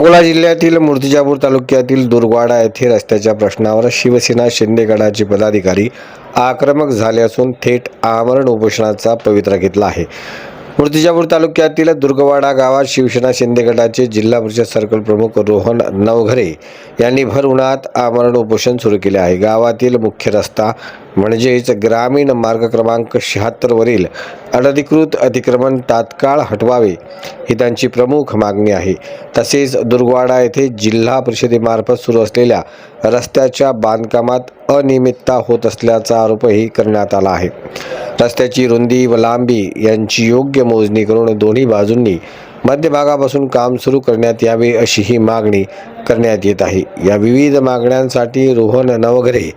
अकोला जिल्ह्यातील मूर्तिजापूर तालुक्यातील दुर्गवाडा येथे रस्त्याच्या प्रश्नावर शिवसेना शिंदे गटाचे पदाधिकारी आक्रमक झाले असून थेट आमरण उपोषणाचा पवित्रा घेतला आहे। मूर्तिजापूर तालुक्यातील दुर्गवाडा गावात शिवसेना शिंदे गटाचे जिल्हा परिषद सर्कल प्रमुख रोहन नवघरे यांनी भर उन्हात आमरण उपोषण सुरू केले आहे। गावातील मुख्य रस्ता म्हणजेच ग्रामीण मार्ग क्रमांक 76 वरील अनधिकृत अतिक्रमण तात्काळ हटवावे ही त्यांची प्रमुख मागणी आहे। तसेच दुर्गवाडा येथे जिल्हा परिषदेमार्फत सुरू असलेल्या रस्त्याच्या बांधकामात अनियमितता होत असल्याचा आरोपही करण्यात आला आहे। रस्त्याची रुंदी व लांबी यांची योग्य मोजणी करून दोन्ही बाजूंनी मध्यभागापासून काम सुरू करण्यात यावे अशी ही मागणी करण्यात येत आहे। या विविध मागण्यांसाठी रोहन नवघरे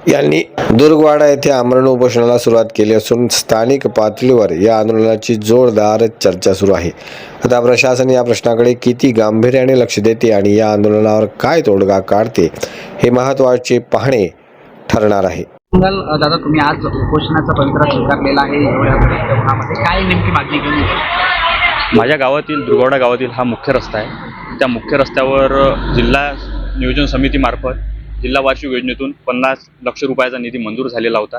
यांनी दुर्गवाडा येथे आमरण उपोषणाला सुरुवात केली असून स्थानिक पातळीवर या आंदोलनाची जोरदार चर्चा सुरू आहे। आता प्रशासन या प्रश्नाकडे किती गांभीर्याने लक्ष देते आणि या आंदोलनावर काय तोडगा काढते हे महत्त्वाचे पाहणे ठरणार आहे। दादा, तुम्ही आज उपोषणाचा पवित्रा स्वीकारलेला आहे। एवढ्या उन्हामध्ये काय नेमकी मागणी केली? माझ्या गावातील दुर्गवाडा गावातील हा मुख्य रस्ता आहे। त्या मुख्य रस्त्यावर जिल्हा नियोजन समितीमार्फत जिल्हा वार्षिक योजनेतून 50 लाख रुपयाचा निधी मंजूर झालेला होता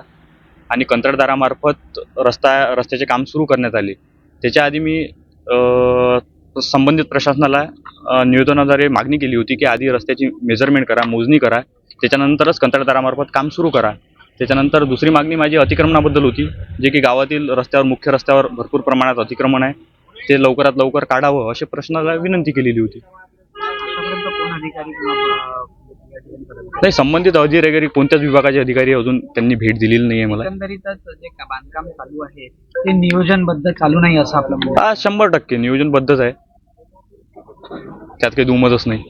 आणि कंत्राटदारामार्फत रस्त्याचे काम सुरू करण्यात आले। त्याच्या आधी मी संबंधित प्रशासनाला निवेदनाद्वारे मागणी केली होती की आधी रस्त्याची मेजरमेंट करा, मोजणी करा, त्याच्यानंतरच कंत्राटदारामार्फत काम सुरू करा। त्याच्यानंतर दुसरी मागणी माझी अतिक्रमणाबद्दल होती, जे की गावातील रस्त्यावर मुख्य रस्त्यावर भरपूर प्रमाणात अतिक्रमण आहे, ते लवकरात लवकर काढावं अशी प्रशासनाला विनंती केलेली होती। नाही, संबंधित अधिकारी कोणत्याच विभागाचे अधिकारी अजून त्यांनी भेट दिलेली नाही आहे मला। एकंदरीतच जे बांधकाम चालू आहे ते नियोजनबद्ध चालू नाही असं आपलं? 100% नियोजनबद्धच आहे, त्यात काही दुमतच नाही।